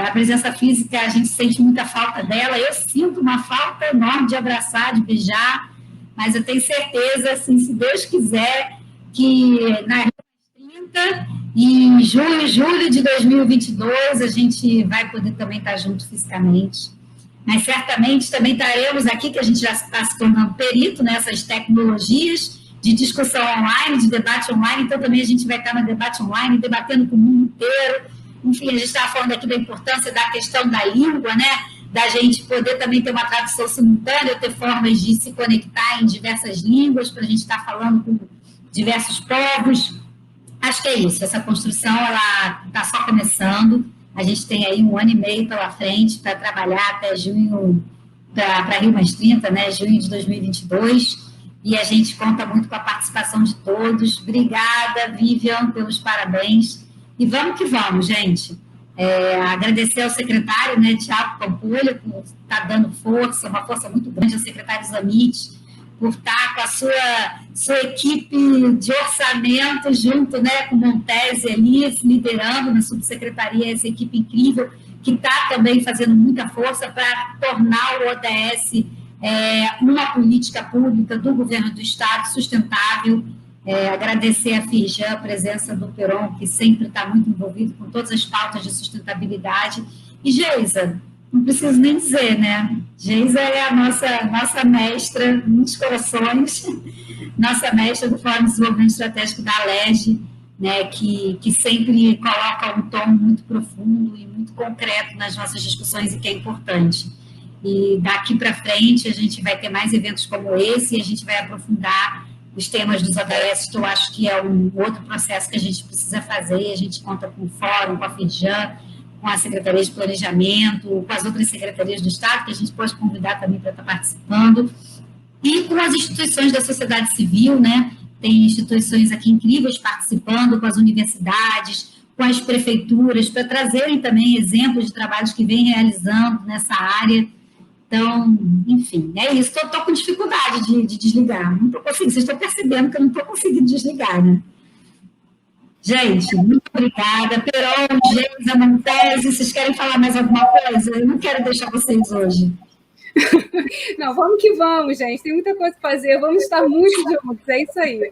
A presença física, a gente sente muita falta dela, eu sinto uma falta enorme de abraçar, de beijar, mas eu tenho certeza, assim, se Deus quiser, que na Rio 30, em julho de 2022, a gente vai poder também estar junto fisicamente. mas certamente também estaremos aqui, que a gente já está se tornando perito nessas tecnologias de discussão online, de debate online, então também a gente vai estar no debate online, debatendo com o mundo inteiro. Enfim, a gente estava falando aqui da importância da questão da língua, né? Da gente poder também ter uma tradução simultânea, ter formas de se conectar em diversas línguas, para a gente estar falando com diversos povos. Acho que é isso, essa construção ela está só começando, a gente tem aí 1 ano e meio pela frente para trabalhar até junho, para Rio+30, né? Junho de 2022, e a gente conta muito com a participação de todos. Obrigada, Vivian, pelos parabéns. E vamos que vamos, gente. Agradecer ao secretário, né, Tiago Pampulha, por estar dando força, uma força muito grande, ao secretário Zamit, por estar com a sua equipe de orçamento, junto, né, com o Montese ali, liderando na subsecretaria essa equipe incrível, que está também fazendo muita força para tornar o ODS uma política pública do governo do Estado sustentável. Agradecer a Firjan, a presença do Peron, que sempre está muito envolvido com todas as pautas de sustentabilidade. E Geisa, não preciso nem dizer, né? Geisa é a nossa mestra, muitos corações, nossa mestra do Fórum de Desenvolvimento Estratégico da ALERJ, né? Que sempre coloca um tom muito profundo e muito concreto nas nossas discussões, e que é importante. E daqui para frente a gente vai ter mais eventos como esse, e a gente vai aprofundar os temas dos ODS, que eu acho que é um outro processo que a gente precisa fazer. A gente conta com o Fórum, com a Firjan, com a Secretaria de Planejamento, com as outras secretarias do Estado, que a gente pode convidar também para estar participando, e com as instituições da sociedade civil, né? Tem instituições aqui incríveis participando, com as universidades, com as prefeituras, para trazerem também exemplos de trabalhos que vêm realizando nessa área. Então, enfim, é isso. Estou com dificuldade de desligar. Não estou conseguindo. Vocês estão percebendo que eu não estou conseguindo desligar, né? Gente, muito obrigada. Peron, Geisa, Montese, vocês querem falar mais alguma coisa? Eu não quero deixar vocês hoje. Não, vamos que vamos, gente. Tem muita coisa para fazer. Vamos estar muito juntos. É isso aí.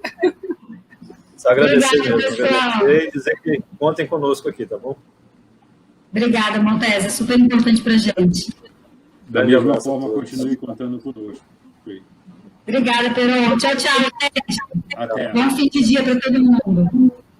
Só agradecer Obrigada, mesmo. pessoal. Agradecer e dizer que contem conosco aqui, tá bom? Obrigada, Montese. É super importante para a gente. Da mesma forma, continue contando conosco. Obrigada, Peron. Tchau, tchau, gente. Até. Bom fim de dia para todo mundo.